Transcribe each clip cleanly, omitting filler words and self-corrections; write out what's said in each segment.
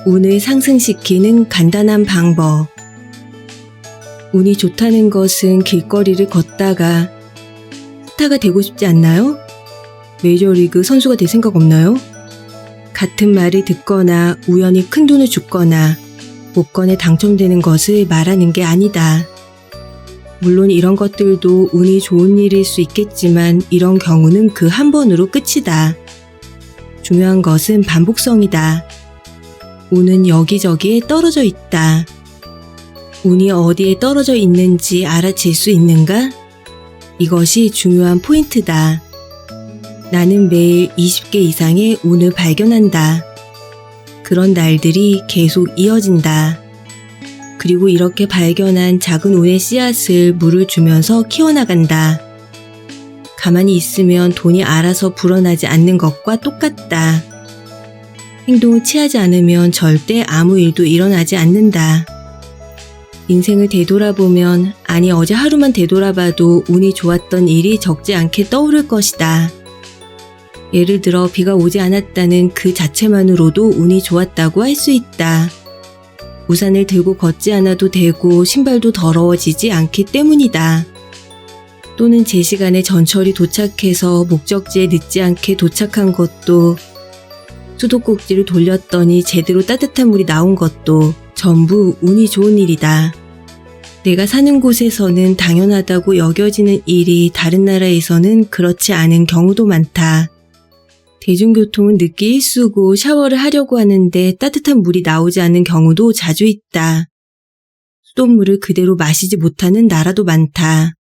운을 상승시키는 간단한 방법. 운이 좋다는 것은 길거리를 걷다가 스타가 되고 싶지 않나요? 메이저리그 선수가 될 생각 없나요? 같은 말을 듣거나 우연히 큰 돈을 줍거나 복권에 당첨되는 것을 말하는 게 아니다. 물론 이런 것들도 운이 좋은 일일 수 있겠지만 이런 경우는 그 한 번으로 끝이다. 중요한 것은 반복성이다. 운은 여기저기에 떨어져 있다. 운이 어디에 떨어져 있는지 알아챌 수 있는가? 이것이 중요한 포인트다. 나는 매일 20개 이상의 운을 발견한다. 그런 날들이 계속 이어진다. 그리고 이렇게 발견한 작은 운의 씨앗을 물을 주면서 키워나간다. 가만히 있으면 돈이 알아서 불어나지 않는 것과 똑같다. 행동을 취하지 않으면 절대 아무 일도 일어나지 않는다. 인생을 되돌아보면, 아니 어제 하루만 되돌아봐도 운이 좋았던 일이 적지 않게 떠오를 것이다. 예를 들어 비가 오지 않았다는 그 자체만으로도 운이 좋았다고 할 수 있다. 우산을 들고 걷지 않아도 되고 신발도 더러워지지 않기 때문이다. 또는 제 시간에 전철이 도착해서 목적지에 늦지 않게 도착한 것도, 수도꼭지를 돌렸더니 제대로 따뜻한 물이 나온 것도 전부 운이 좋은 일이다. 내가 사는 곳에서는 당연하다고 여겨지는 일이 다른 나라에서는 그렇지 않은 경우도 많다. 대중교통은 늦게 일수고 샤워를 하려고 하는데 따뜻한 물이 나오지 않는 경우도 자주 있다. 수돗물을 그대로 마시지 못하는 나라도 많다.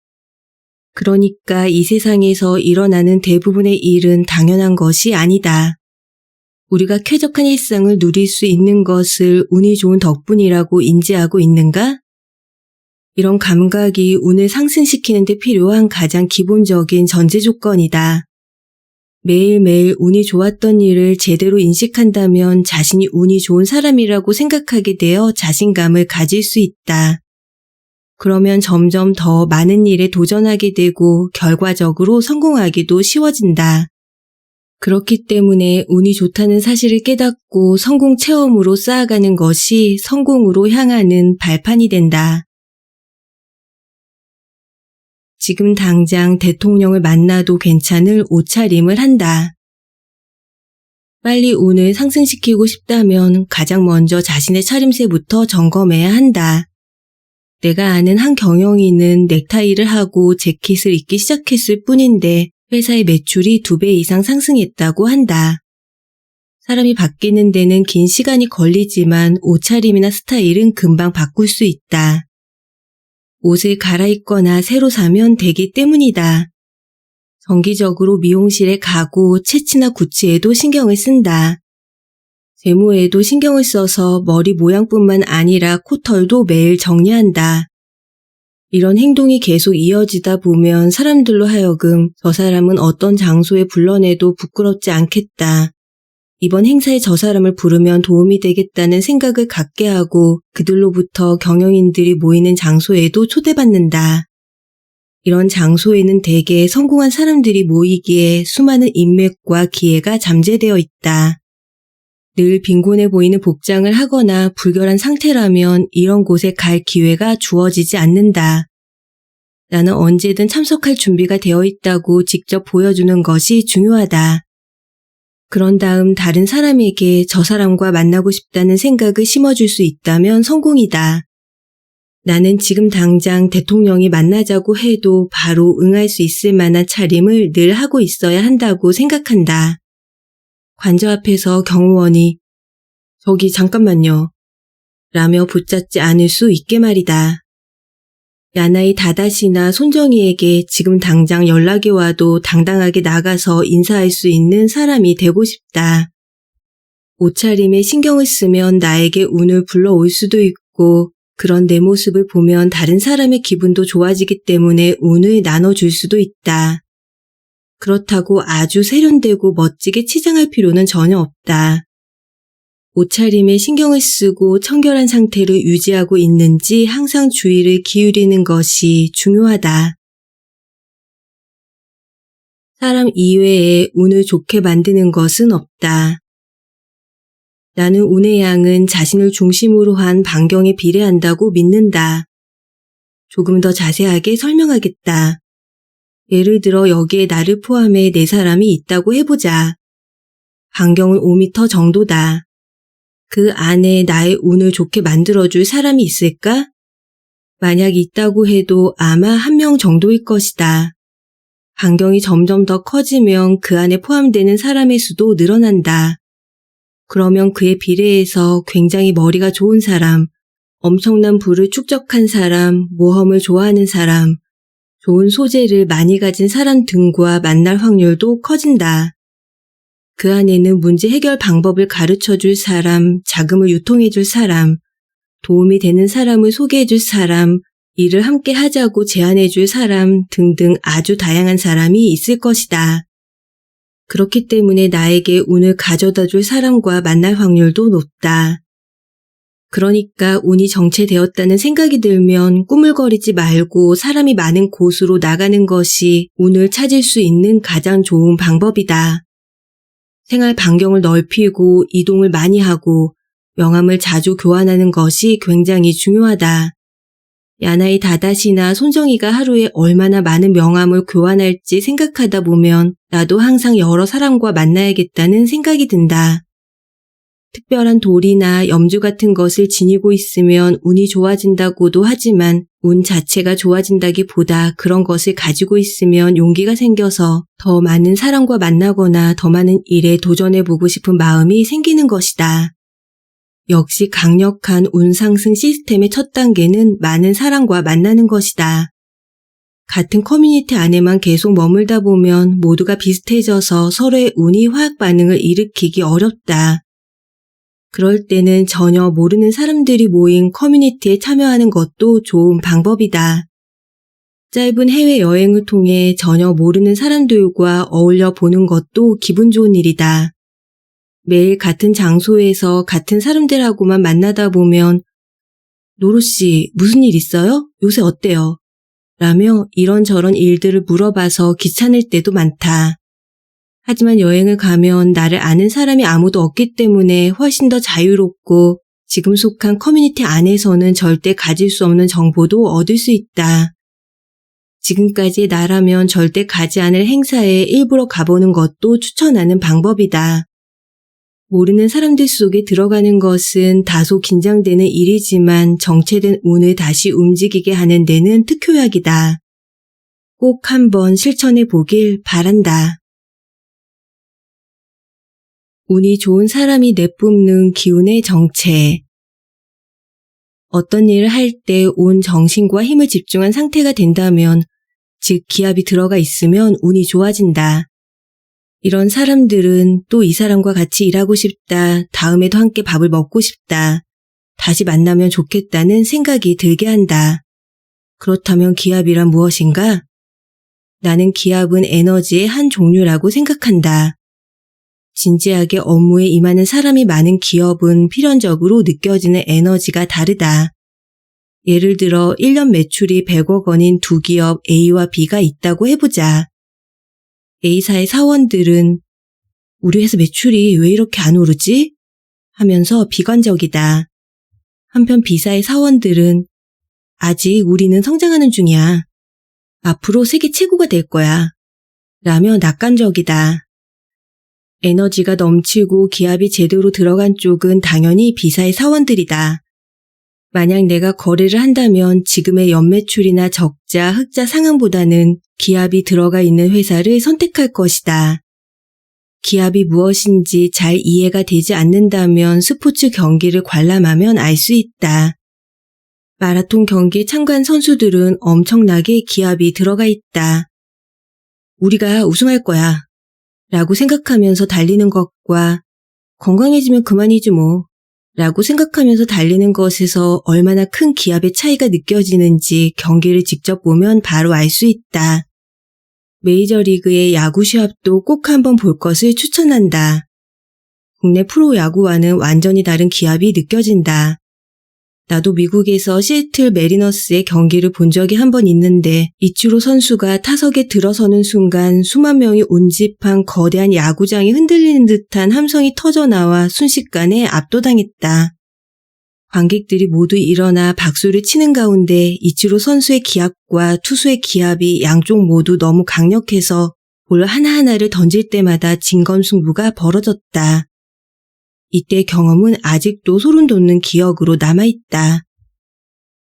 그러니까 이 세상에서 일어나는 대부분의 일은 당연한 것이 아니다. 우리가 쾌적한 일상을 누릴 수 있는 것을 운이 좋은 덕분이라고 인지하고 있는가? 이런 감각이 운을 상승시키는 데 필요한 가장 기본적인 전제 조건이다. 매일매일 운이 좋았던 일을 제대로 인식한다면 자신이 운이 좋은 사람이라고 생각하게 되어 자신감을 가질 수 있다. 그러면 점점 더 많은 일에 도전하게 되고 결과적으로 성공하기도 쉬워진다. 그렇기 때문에 운이 좋다는 사실을 깨닫고 성공 체험으로 쌓아가는 것이 성공으로 향하는 발판이 된다. 지금 당장 대통령을 만나도 괜찮을 옷차림을 한다. 빨리 운을 상승시키고 싶다면 가장 먼저 자신의 차림새부터 점검해야 한다. 내가 아는 한 경영인은 넥타이를 하고 재킷을 입기 시작했을 뿐인데 회사의 매출이 2배 이상 상승했다고 한다. 사람이 바뀌는 데는 긴 시간이 걸리지만 옷차림이나 스타일은 금방 바꿀 수 있다. 옷을 갈아입거나 새로 사면 되기 때문이다. 정기적으로 미용실에 가고 채취나 구취에도 신경을 쓴다. 세무에도 신경을 써서 머리 모양뿐만 아니라 코털도 매일 정리한다. 이런 행동이 계속 이어지다 보면 사람들로 하여금 저 사람은 어떤 장소에 불러내도 부끄럽지 않겠다. 이번 행사에 저 사람을 부르면 도움이 되겠다는 생각을 갖게 하고 그들로부터 경영인들이 모이는 장소에도 초대받는다. 이런 장소에는 대개 성공한 사람들이 모이기에 수많은 인맥과 기회가 잠재되어 있다. 늘 빈곤해 보이는 복장을 하거나 불결한 상태라면 이런 곳에 갈 기회가 주어지지 않는다. 나는 언제든 참석할 준비가 되어 있다고 직접 보여주는 것이 중요하다. 그런 다음 다른 사람에게 저 사람과 만나고 싶다는 생각을 심어줄 수 있다면 성공이다. 나는 지금 당장 대통령이 만나자고 해도 바로 응할 수 있을 만한 차림을 늘 하고 있어야 한다고 생각한다. 관저 앞에서 경호원이 "저기 잠깐만요" 라며 붙잡지 않을 수 있게 말이다. 야나이 다다시나 손정희에게 지금 당장 연락이 와도 당당하게 나가서 인사할 수 있는 사람이 되고 싶다. 옷차림에 신경을 쓰면 나에게 운을 불러올 수도 있고 그런 내 모습을 보면 다른 사람의 기분도 좋아지기 때문에 운을 나눠줄 수도 있다. 그렇다고 아주 세련되고 멋지게 치장할 필요는 전혀 없다. 옷차림에 신경을 쓰고 청결한 상태를 유지하고 있는지 항상 주의를 기울이는 것이 중요하다. 사람 사람 이외에 운을 좋게 만드는 것은 없다. 나는 운의 양은 자신을 중심으로 한 반경에 비례한다고 믿는다. 조금 더 자세하게 설명하겠다. 예를 들어 여기에 나를 포함해 4사람이 있다고 해보자. 반경은 5m 정도다. 그 안에 나의 운을 좋게 만들어줄 사람이 있을까? 만약 있다고 해도 아마 1명 정도일 것이다. 반경이 점점 더 커지면 그 안에 포함되는 사람의 수도 늘어난다. 그러면 그에 비례해서 굉장히 머리가 좋은 사람, 엄청난 부를 축적한 사람, 모험을 좋아하는 사람, 좋은 소재를 많이 가진 사람 등과 만날 확률도 커진다. 그 안에는 문제 해결 방법을 가르쳐줄 사람, 자금을 유통해줄 사람, 도움이 되는 사람을 소개해줄 사람, 일을 함께 하자고 제안해줄 사람 등등 아주 다양한 사람이 있을 것이다. 그렇기 때문에 나에게 운을 가져다줄 사람과 만날 확률도 높다. 그러니까 운이 정체되었다는 생각이 들면 꾸물거리지 말고 사람이 많은 곳으로 나가는 것이 운을 찾을 수 있는 가장 좋은 방법이다. 생활 반경을 넓히고 이동을 많이 하고 명함을 자주 교환하는 것이 굉장히 중요하다. 야나이 다다시나 손정이가 하루에 얼마나 많은 명함을 교환할지 생각하다 보면 나도 항상 여러 사람과 만나야겠다는 생각이 든다. 특별한 돌이나 염주 같은 것을 지니고 있으면 운이 좋아진다고도 하지만 운 자체가 좋아진다기보다 그런 것을 가지고 있으면 용기가 생겨서 더 많은 사람과 만나거나 더 많은 일에 도전해보고 싶은 마음이 생기는 것이다. 역시 강력한 운 상승 시스템의 첫 단계는 많은 사람과 만나는 것이다. 같은 커뮤니티 안에만 계속 머물다 보면 모두가 비슷해져서 서로의 운이 화학 반응을 일으키기 어렵다. 그럴 때는 전혀 모르는 사람들이 모인 커뮤니티에 참여하는 것도 좋은 방법이다. 짧은 해외여행을 통해 전혀 모르는 사람들과 어울려 보는 것도 기분 좋은 일이다. 매일 같은 장소에서 같은 사람들하고만 만나다 보면 노루씨 무슨 일 있어요? 요새 어때요? 라며 이런저런 일들을 물어봐서 귀찮을 때도 많다. 하지만 여행을 가면 나를 아는 사람이 아무도 없기 때문에 훨씬 더 자유롭고 지금 속한 커뮤니티 안에서는 절대 가질 수 없는 정보도 얻을 수 있다. 지금까지 나라면 절대 가지 않을 행사에 일부러 가보는 것도 추천하는 방법이다. 모르는 사람들 속에 들어가는 것은 다소 긴장되는 일이지만 정체된 운을 다시 움직이게 하는 데는 특효약이다. 꼭 한번 실천해 보길 바란다. 운이 좋은 사람이 내뿜는 기운의 정체. 어떤 일을 할 때 온 정신과 힘을 집중한 상태가 된다면, 즉 기압이 들어가 있으면 운이 좋아진다. 이런 사람들은 또 이 사람과 같이 일하고 싶다, 다음에도 함께 밥을 먹고 싶다, 다시 만나면 좋겠다는 생각이 들게 한다. 그렇다면 기압이란 무엇인가? 나는 기압은 에너지의 한 종류라고 생각한다. 진지하게 업무에 임하는 사람이 많은 기업은 필연적으로 느껴지는 에너지가 다르다. 예를 들어 1년 매출이 100억 원인 두 기업 A와 B가 있다고 해보자. A사의 사원들은 우리 회사 매출이 왜 이렇게 안 오르지? 하면서 비관적이다. 한편 B사의 사원들은 아직 우리는 성장하는 중이야. 앞으로 세계 최고가 될 거야. 라며 낙관적이다. 에너지가 넘치고 기압이 제대로 들어간 쪽은 당연히 B사의 사원들이다. 만약 내가 거래를 한다면 지금의 연매출이나 적자, 흑자 상황보다는 기압이 들어가 있는 회사를 선택할 것이다. 기압이 무엇인지 잘 이해가 되지 않는다면 스포츠 경기를 관람하면 알 수 있다. 마라톤 경기에 참가한 선수들은 엄청나게 기압이 들어가 있다. 우리가 우승할 거야 라고 생각하면서 달리는 것과 건강해지면 그만이지 뭐 라고 생각하면서 달리는 것에서 얼마나 큰 기압의 차이가 느껴지는지 경기를 직접 보면 바로 알 수 있다. 메이저리그의 야구 시합도 꼭 한번 볼 것을 추천한다. 국내 프로야구와는 완전히 다른 기압이 느껴진다. 나도 미국에서 시애틀 메리너스의 경기를 본 적이 한 번 있는데 이치로 선수가 타석에 들어서는 순간 수만 명이 운집한 거대한 야구장이 흔들리는 듯한 함성이 터져나와 순식간에 압도당했다. 관객들이 모두 일어나 박수를 치는 가운데 이치로 선수의 기합과 투수의 기합이 양쪽 모두 너무 강력해서 볼 하나하나를 던질 때마다 진검승부가 벌어졌다. 이때 경험은 아직도 소름 돋는 기억으로 남아있다.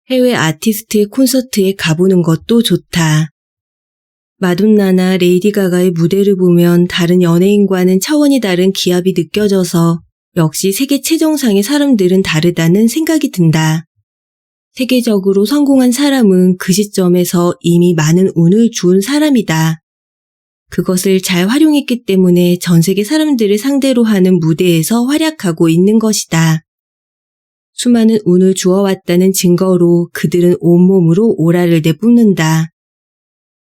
해외 아티스트의 콘서트에 가보는 것도 좋다. 마돈나나 레이디 가가의 무대를 보면 다른 연예인과는 차원이 다른 기합이 느껴져서 역시 세계 최정상의 사람들은 다르다는 생각이 든다. 세계적으로 성공한 사람은 그 시점에서 이미 많은 운을 주운 사람이다. 그것을 잘 활용했기 때문에 전 세계 사람들을 상대로 하는 무대에서 활약하고 있는 것이다. 수많은 운을 주어왔다는 증거로 그들은 온몸으로 오라를 내뿜는다.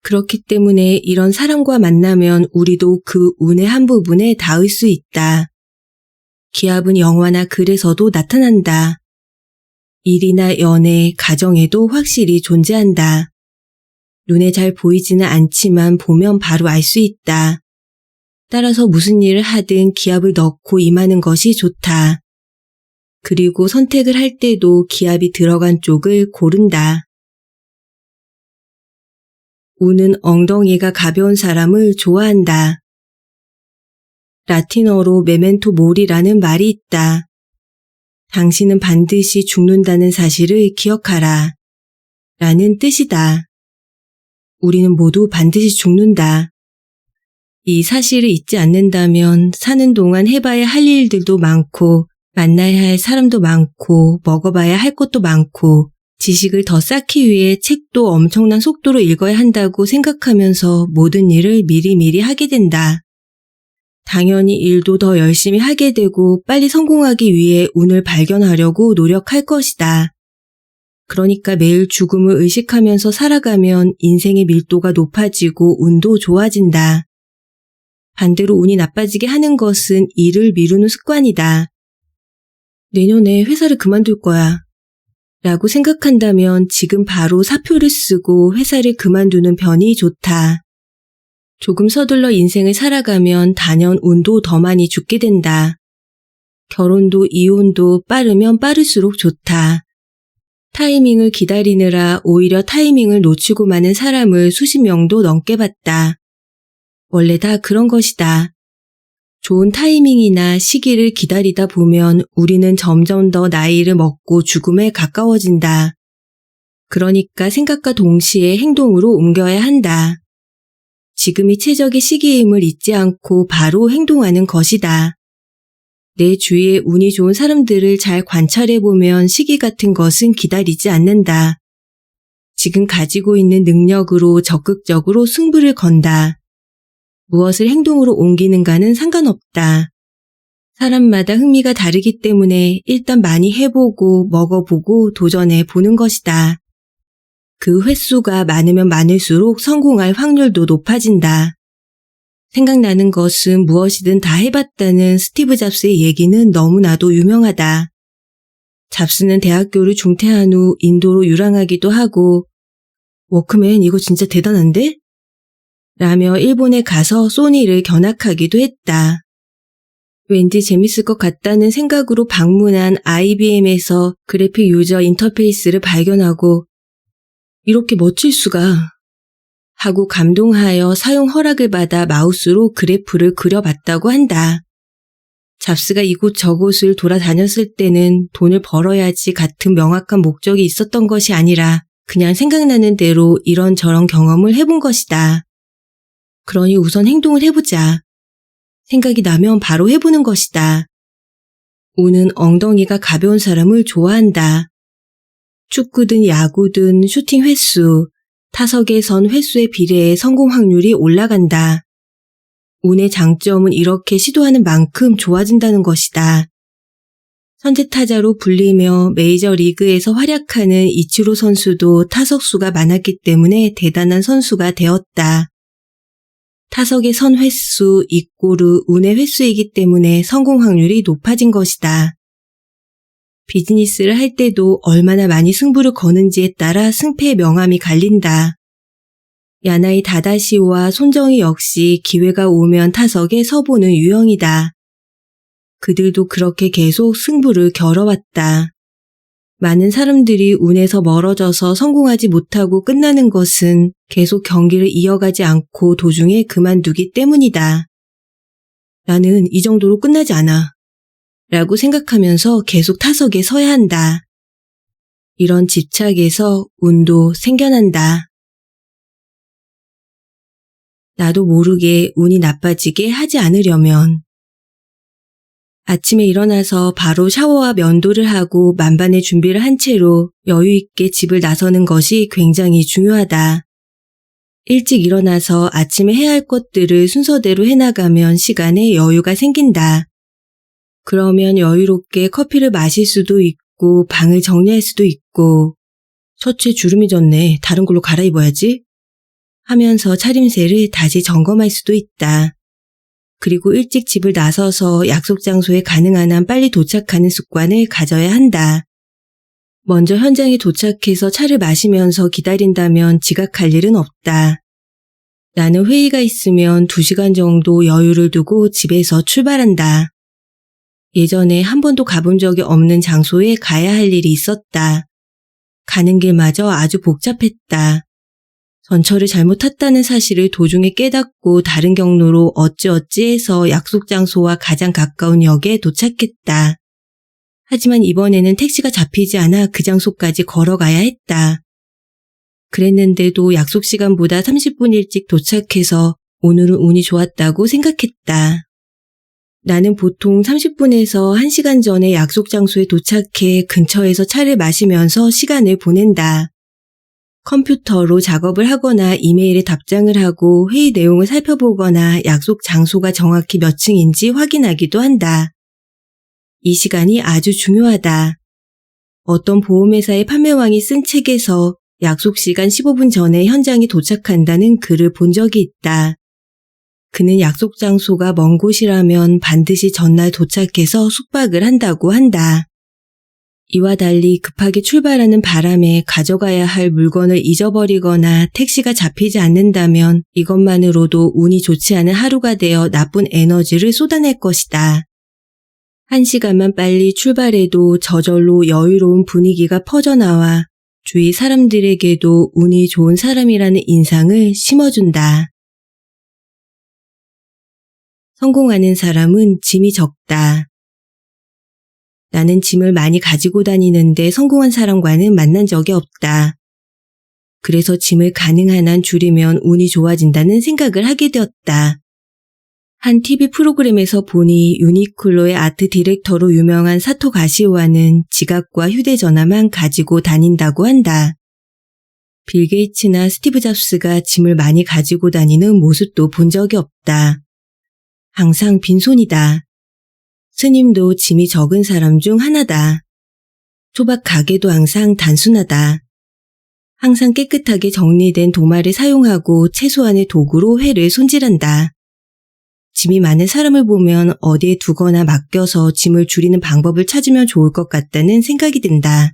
그렇기 때문에 이런 사람과 만나면 우리도 그 운의 한 부분에 닿을 수 있다. 기합은 영화나 글에서도 나타난다. 일이나 연애, 가정에도 확실히 존재한다. 눈에 잘 보이지는 않지만 보면 바로 알 수 있다. 따라서 무슨 일을 하든 기합을 넣고 임하는 것이 좋다. 그리고 선택을 할 때도 기합이 들어간 쪽을 고른다. 운은 엉덩이가 가벼운 사람을 좋아한다. 라틴어로 메멘토 모리라는 말이 있다. 당신은 반드시 죽는다는 사실을 기억하라. 라는 뜻이다. 우리는 모두 반드시 죽는다. 이 사실을 잊지 않는다면 사는 동안 해봐야 할 일들도 많고 만나야 할 사람도 많고 먹어봐야 할 것도 많고 지식을 더 쌓기 위해 책도 엄청난 속도로 읽어야 한다고 생각하면서 모든 일을 미리미리 하게 된다. 당연히 일도 더 열심히 하게 되고 빨리 성공하기 위해 운을 발견하려고 노력할 것이다. 그러니까 매일 죽음을 의식하면서 살아가면 인생의 밀도가 높아지고 운도 좋아진다. 반대로 운이 나빠지게 하는 것은 일을 미루는 습관이다. 내년에 회사를 그만둘 거야. 라고 생각한다면 지금 바로 사표를 쓰고 회사를 그만두는 편이 좋다. 조금 서둘러 인생을 살아가면 단연 운도 더 많이 죽게 된다. 결혼도 이혼도 빠르면 빠를수록 좋다. 타이밍을 기다리느라 오히려 타이밍을 놓치고 마는 사람을 수십 명도 넘게 봤다. 원래 다 그런 것이다. 좋은 타이밍이나 시기를 기다리다 보면 우리는 점점 더 나이를 먹고 죽음에 가까워진다. 그러니까 생각과 동시에 행동으로 옮겨야 한다. 지금이 최적의 시기임을 잊지 않고 바로 행동하는 것이다. 내 주위에 운이 좋은 사람들을 잘 관찰해보면 시기 같은 것은 기다리지 않는다. 지금 가지고 있는 능력으로 적극적으로 승부를 건다. 무엇을 행동으로 옮기는가는 상관없다. 사람마다 흥미가 다르기 때문에 일단 많이 해보고 먹어보고 도전해보는 것이다. 그 횟수가 많으면 많을수록 성공할 확률도 높아진다. 생각나는 것은 무엇이든 다 해봤다는 스티브 잡스의 얘기는 너무나도 유명하다. 잡스는 대학교를 중퇴한 후 인도로 유랑하기도 하고 워크맨 이거 진짜 대단한데? 라며 일본에 가서 소니를 견학하기도 했다. 왠지 재밌을 것 같다는 생각으로 방문한 IBM에서 그래픽 유저 인터페이스를 발견하고 이렇게 멋질 수가 하고 감동하여 사용 허락을 받아 마우스로 그래프를 그려봤다고 한다. 잡스가 이곳저곳을 돌아다녔을 때는 돈을 벌어야지 같은 명확한 목적이 있었던 것이 아니라 그냥 생각나는 대로 이런저런 경험을 해본 것이다. 그러니 우선 행동을 해보자. 생각이 나면 바로 해보는 것이다. 운은 엉덩이가 가벼운 사람을 좋아한다. 축구든 야구든 슈팅 횟수, 타석에 선 횟수에 비례해 성공 확률이 올라간다. 운의 장점은 이렇게 시도하는 만큼 좋아진다는 것이다. 선제타자로 불리며 메이저리그에서 활약하는 이치로 선수도 타석수가 많았기 때문에 대단한 선수가 되었다. 타석의 선 횟수 이꼬르 운의 횟수이기 때문에 성공 확률이 높아진 것이다. 비즈니스를 할 때도 얼마나 많이 승부를 거는지에 따라 승패의 명암이 갈린다. 야나이 다다시오와 손정희 역시 기회가 오면 타석에 서보는 유형이다. 그들도 그렇게 계속 승부를 겨뤄왔다. 많은 사람들이 운에서 멀어져서 성공하지 못하고 끝나는 것은 계속 경기를 이어가지 않고 도중에 그만두기 때문이다. 나는 이 정도로 끝나지 않아. 라고 생각하면서 계속 타석에 서야 한다. 이런 집착에서 운도 생겨난다. 나도 모르게 운이 나빠지게 하지 않으려면 아침에 일어나서 바로 샤워와 면도를 하고 만반의 준비를 한 채로 여유 있게 집을 나서는 것이 굉장히 중요하다. 일찍 일어나서 아침에 해야 할 것들을 순서대로 해나가면 시간에 여유가 생긴다. 그러면 여유롭게 커피를 마실 수도 있고 방을 정리할 수도 있고 셔츠에 주름이 졌네. 다른 걸로 갈아입어야지. 하면서 차림새를 다시 점검할 수도 있다. 그리고 일찍 집을 나서서 약속 장소에 가능한 한 빨리 도착하는 습관을 가져야 한다. 먼저 현장에 도착해서 차를 마시면서 기다린다면 지각할 일은 없다. 나는 회의가 있으면 2시간 정도 여유를 두고 집에서 출발한다. 예전에 한 번도 가본 적이 없는 장소에 가야 할 일이 있었다. 가는 길마저 아주 복잡했다. 전철을 잘못 탔다는 사실을 도중에 깨닫고 다른 경로로 어찌어찌 해서 약속 장소와 가장 가까운 역에 도착했다. 하지만 이번에는 택시가 잡히지 않아 그 장소까지 걸어가야 했다. 그랬는데도 약속 시간보다 30분 일찍 도착해서 오늘은 운이 좋았다고 생각했다. 나는 보통 30분에서 1시간 전에 약속 장소에 도착해 근처에서 차를 마시면서 시간을 보낸다. 컴퓨터로 작업을 하거나 이메일에 답장을 하고 회의 내용을 살펴보거나 약속 장소가 정확히 몇 층인지 확인하기도 한다. 이 시간이 아주 중요하다. 어떤 보험회사의 판매왕이 쓴 책에서 약속 시간 15분 전에 현장에 도착한다는 글을 본 적이 있다. 그는 약속 장소가 먼 곳이라면 반드시 전날 도착해서 숙박을 한다고 한다. 이와 달리 급하게 출발하는 바람에 가져가야 할 물건을 잊어버리거나 택시가 잡히지 않는다면 이것만으로도 운이 좋지 않은 하루가 되어 나쁜 에너지를 쏟아낼 것이다. 1시간만 빨리 출발해도 저절로 여유로운 분위기가 퍼져나와 주위 사람들에게도 운이 좋은 사람이라는 인상을 심어준다. 성공하는 사람은 짐이 적다. 나는 짐을 많이 가지고 다니는데 성공한 사람과는 만난 적이 없다. 그래서 짐을 가능한 한 줄이면 운이 좋아진다는 생각을 하게 되었다. 한 TV 프로그램에서 보니 유니클로의 아트 디렉터로 유명한 사토 가시오와는 지갑과 휴대전화만 가지고 다닌다고 한다. 빌 게이츠나 스티브 잡스가 짐을 많이 가지고 다니는 모습도 본 적이 없다. 항상 빈손이다. 스님도 짐이 적은 사람 중 하나다. 초밥 가게도 항상 단순하다. 항상 깨끗하게 정리된 도마를 사용하고 최소한의 도구로 회를 손질한다. 짐이 많은 사람을 보면 어디에 두거나 맡겨서 짐을 줄이는 방법을 찾으면 좋을 것 같다는 생각이 든다.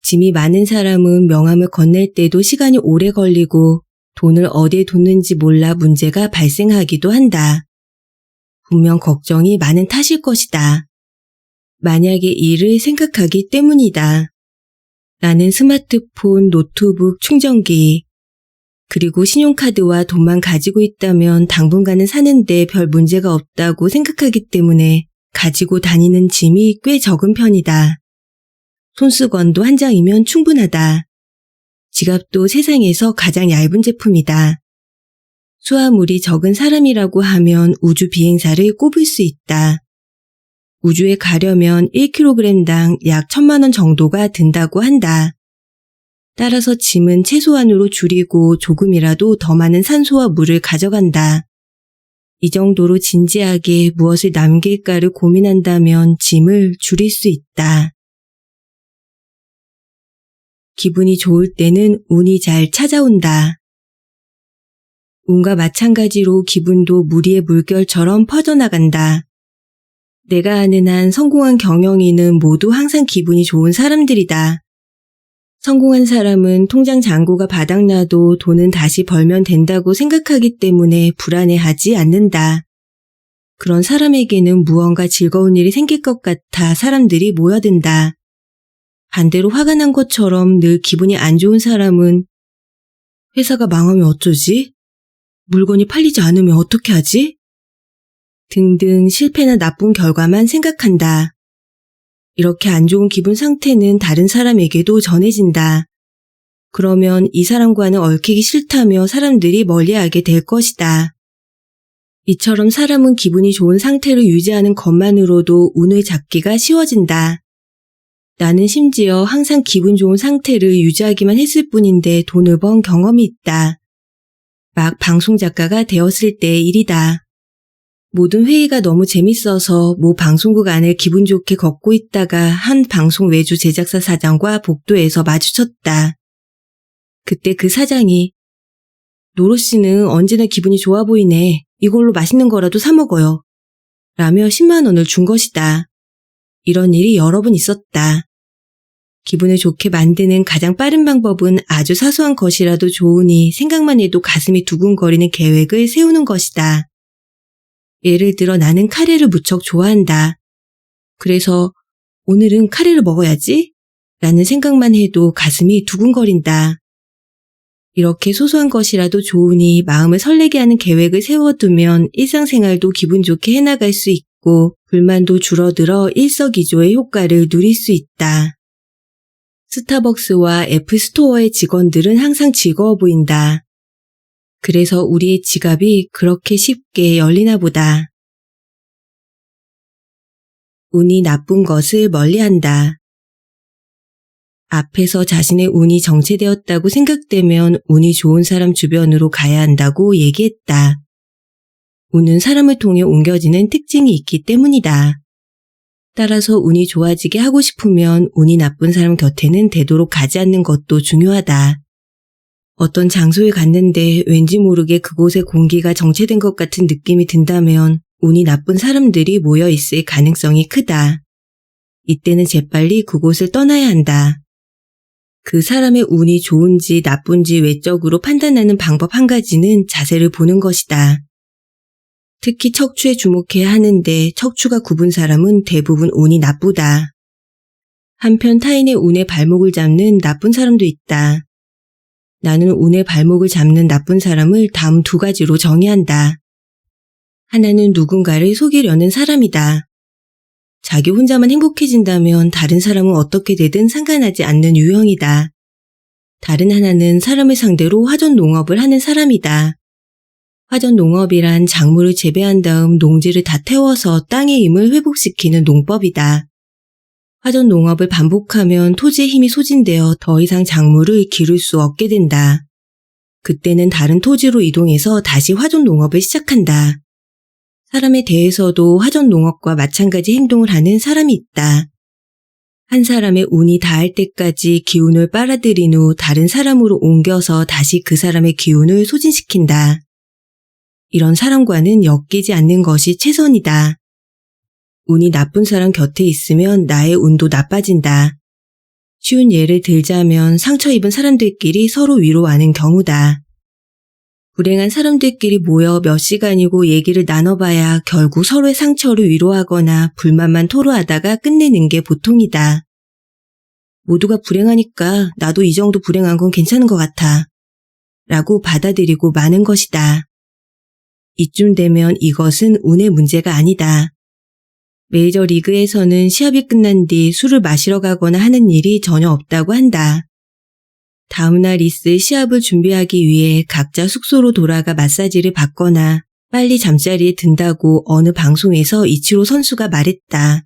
짐이 많은 사람은 명함을 건넬 때도 시간이 오래 걸리고 돈을 어디에 뒀는지 몰라 문제가 발생하기도 한다. 분명 걱정이 많은 탓일 것이다. 만약의 일을 생각하기 때문이다. 나는 스마트폰, 노트북, 충전기, 그리고 신용카드와 돈만 가지고 있다면 당분간은 사는데 별 문제가 없다고 생각하기 때문에 가지고 다니는 짐이 꽤 적은 편이다. 손수건도 한 장이면 충분하다. 지갑도 세상에서 가장 얇은 제품이다. 수화물이 적은 사람이라고 하면 우주 비행사를 꼽을 수 있다. 우주에 가려면 1kg당 약 1,000만 원 정도가 든다고 한다. 따라서 짐은 최소한으로 줄이고 조금이라도 더 많은 산소와 물을 가져간다. 이 정도로 진지하게 무엇을 남길까를 고민한다면 짐을 줄일 수 있다. 기분이 좋을 때는 운이 잘 찾아온다. 운과 마찬가지로 기분도 무리의 물결처럼 퍼져나간다. 내가 아는 한 성공한 경영인은 모두 항상 기분이 좋은 사람들이다. 성공한 사람은 통장 잔고가 바닥나도 돈은 다시 벌면 된다고 생각하기 때문에 불안해하지 않는다. 그런 사람에게는 무언가 즐거운 일이 생길 것 같아 사람들이 모여든다. 반대로 화가 난 것처럼 늘 기분이 안 좋은 사람은 회사가 망하면 어쩌지? 물건이 팔리지 않으면 어떻게 하지? 등등 실패나 나쁜 결과만 생각한다. 이렇게 안 좋은 기분 상태는 다른 사람에게도 전해진다. 그러면 이 사람과는 얽히기 싫다며 사람들이 멀리하게 될 것이다. 이처럼 사람은 기분이 좋은 상태를 유지하는 것만으로도 운을 잡기가 쉬워진다. 나는 심지어 항상 기분 좋은 상태를 유지하기만 했을 뿐인데 돈을 번 경험이 있다. 막 방송작가가 되었을 때의 일이다. 모든 회의가 너무 재밌어서 모 방송국 안을 기분 좋게 걷고 있다가 한 방송 외주 제작사 사장과 복도에서 마주쳤다. 그때 그 사장이 노로 씨는 언제나 기분이 좋아 보이네. 이걸로 맛있는 거라도 사 먹어요. 라며 10만 원을 준 것이다. 이런 일이 여러 번 있었다. 기분을 좋게 만드는 가장 빠른 방법은 아주 사소한 것이라도 좋으니 생각만 해도 가슴이 두근거리는 계획을 세우는 것이다. 예를 들어 나는 카레를 무척 좋아한다. 그래서 오늘은 카레를 먹어야지 라는 생각만 해도 가슴이 두근거린다. 이렇게 소소한 것이라도 좋으니 마음을 설레게 하는 계획을 세워두면 일상생활도 기분 좋게 해나갈 수 있고 불만도 줄어들어 일석이조의 효과를 누릴 수 있다. 스타벅스와 애플스토어의 직원들은 항상 즐거워 보인다. 그래서 우리의 지갑이 그렇게 쉽게 열리나 보다. 운이 나쁜 것을 멀리한다. 앞에서 자신의 운이 정체되었다고 생각되면 운이 좋은 사람 주변으로 가야 한다고 얘기했다. 운은 사람을 통해 옮겨지는 특징이 있기 때문이다. 따라서 운이 좋아지게 하고 싶으면 운이 나쁜 사람 곁에는 되도록 가지 않는 것도 중요하다. 어떤 장소에 갔는데 왠지 모르게 그곳의 공기가 정체된 것 같은 느낌이 든다면 운이 나쁜 사람들이 모여 있을 가능성이 크다. 이때는 재빨리 그곳을 떠나야 한다. 그 사람의 운이 좋은지 나쁜지 외적으로 판단하는 방법 한 가지는 자세를 보는 것이다. 특히 척추에 주목해야 하는데 척추가 굽은 사람은 대부분 운이 나쁘다. 한편 타인의 운의 발목을 잡는 나쁜 사람도 있다. 나는 운의 발목을 잡는 나쁜 사람을 다음 두 가지로 정의한다. 하나는 누군가를 속이려는 사람이다. 자기 혼자만 행복해진다면 다른 사람은 어떻게 되든 상관하지 않는 유형이다. 다른 하나는 사람을 상대로 화전 농업을 하는 사람이다. 화전 농업이란 작물을 재배한 다음 농지를 다 태워서 땅의 힘을 회복시키는 농법이다. 화전 농업을 반복하면 토지의 힘이 소진되어 더 이상 작물을 기를 수 없게 된다. 그때는 다른 토지로 이동해서 다시 화전 농업을 시작한다. 사람에 대해서도 화전 농업과 마찬가지 행동을 하는 사람이 있다. 한 사람의 운이 닿을 때까지 기운을 빨아들인 후 다른 사람으로 옮겨서 다시 그 사람의 기운을 소진시킨다. 이런 사람과는 엮이지 않는 것이 최선이다. 운이 나쁜 사람 곁에 있으면 나의 운도 나빠진다. 쉬운 예를 들자면 상처 입은 사람들끼리 서로 위로하는 경우다. 불행한 사람들끼리 모여 몇 시간이고 얘기를 나눠봐야 결국 서로의 상처를 위로하거나 불만만 토로하다가 끝내는 게 보통이다. 모두가 불행하니까 나도 이 정도 불행한 건 괜찮은 것 같아. 라고 받아들이고 마는 것이다. 이쯤 되면 이것은 운의 문제가 아니다. 메이저리그에서는 시합이 끝난 뒤 술을 마시러 가거나 하는 일이 전혀 없다고 한다. 다음날 있을 시합을 준비하기 위해 각자 숙소로 돌아가 마사지를 받거나 빨리 잠자리에 든다고 어느 방송에서 이치로 선수가 말했다.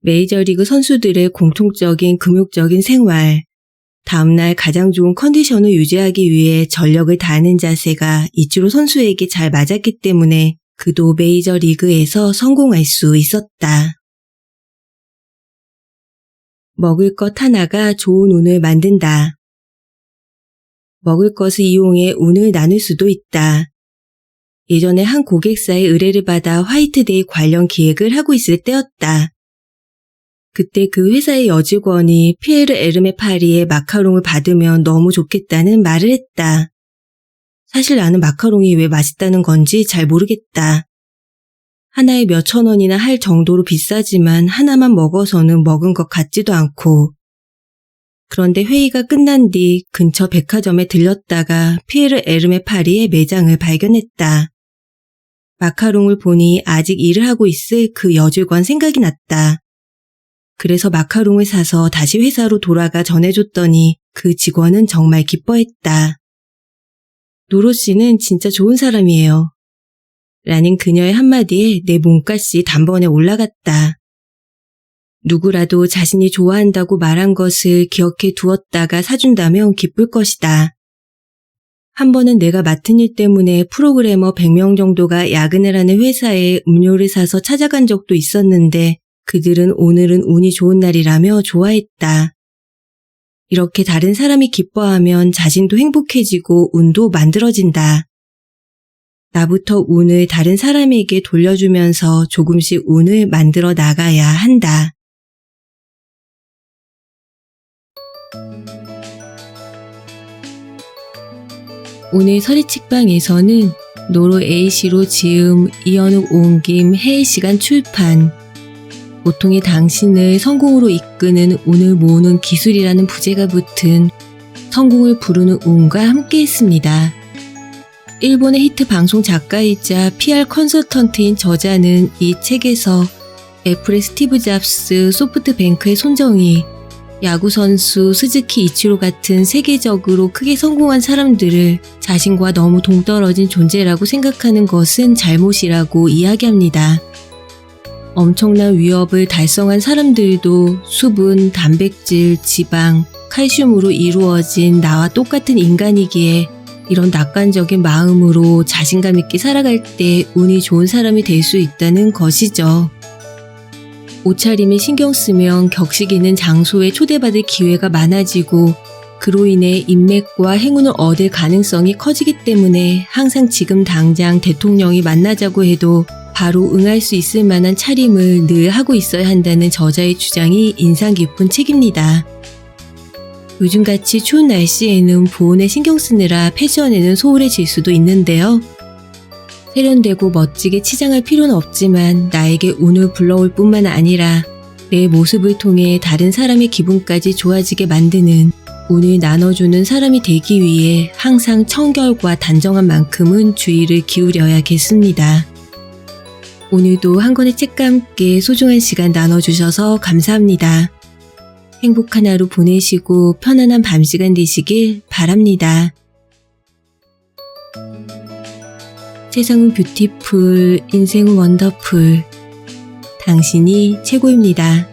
메이저리그 선수들의 공통적인 금욕적인 생활, 다음날 가장 좋은 컨디션을 유지하기 위해 전력을 다하는 자세가 이치로 선수에게 잘 맞았기 때문에 그도 메이저리그에서 성공할 수 있었다. 먹을 것 하나가 좋은 운을 만든다. 먹을 것을 이용해 운을 나눌 수도 있다. 예전에 한 고객사의 의뢰를 받아 화이트데이 관련 기획을 하고 있을 때였다. 그때 그 회사의 여직원이 피에르 에르메 파리의 마카롱을 받으면 너무 좋겠다는 말을 했다. 사실 나는 마카롱이 왜 맛있다는 건지 잘 모르겠다. 하나에 몇천 원이나 할 정도로 비싸지만 하나만 먹어서는 먹은 것 같지도 않고. 그런데 회의가 끝난 뒤 근처 백화점에 들렸다가 피에르 에르메 파리의 매장을 발견했다. 마카롱을 보니 아직 일을 하고 있을 그 여직원 생각이 났다. 그래서 마카롱을 사서 다시 회사로 돌아가 전해줬더니 그 직원은 정말 기뻐했다. 노로 씨는 진짜 좋은 사람이에요. 라는 그녀의 한마디에 내 몸값이 단번에 올라갔다. 누구라도 자신이 좋아한다고 말한 것을 기억해 두었다가 사준다면 기쁠 것이다. 한 번은 내가 맡은 일 때문에 프로그래머 100명 정도가 야근을 하는 회사에 음료를 사서 찾아간 적도 있었는데 그들은 오늘은 운이 좋은 날이라며 좋아했다. 이렇게 다른 사람이 기뻐하면 자신도 행복해지고 운도 만들어진다. 나부터 운을 다른 사람에게 돌려주면서 조금씩 운을 만들어 나가야 한다. 오늘 서리칙방에서는 노로 A씨로 지음 이현욱 옮김 해외시간 출판 보통의 당신을 성공으로 이끄는 운을 모으는 기술이라는 부제가 붙은 성공을 부르는 운과 함께했습니다. 일본의 히트 방송 작가이자 PR 컨설턴트인 저자는 이 책에서 애플의 스티브 잡스, 소프트뱅크의 손정희, 야구선수 스즈키 이치로 같은 세계적으로 크게 성공한 사람들을 자신과 너무 동떨어진 존재라고 생각하는 것은 잘못이라고 이야기합니다. 엄청난 위협을 달성한 사람들도 수분, 단백질, 지방, 칼슘으로 이루어진 나와 똑같은 인간이기에 이런 낙관적인 마음으로 자신감 있게 살아갈 때 운이 좋은 사람이 될 수 있다는 것이죠. 옷차림에 신경 쓰면 격식 있는 장소에 초대받을 기회가 많아지고 그로 인해 인맥과 행운을 얻을 가능성이 커지기 때문에 항상 지금 당장 대통령이 만나자고 해도 바로 응할 수 있을 만한 차림을 늘 하고 있어야 한다는 저자의 주장이 인상 깊은 책입니다. 요즘같이 추운 날씨에는 보온에 신경 쓰느라 패션에는 소홀해질 수도 있는데요. 세련되고 멋지게 치장할 필요는 없지만 나에게 운을 불러올 뿐만 아니라 내 모습을 통해 다른 사람의 기분까지 좋아지게 만드는 운을 나눠주는 사람이 되기 위해 항상 청결과 단정한 만큼은 주의를 기울여야겠습니다. 오늘도 한 권의 책과 함께 소중한 시간 나눠주셔서 감사합니다. 행복한 하루 보내시고 편안한 밤 시간 되시길 바랍니다. 세상은 뷰티풀, 인생은 원더풀. 당신이 최고입니다.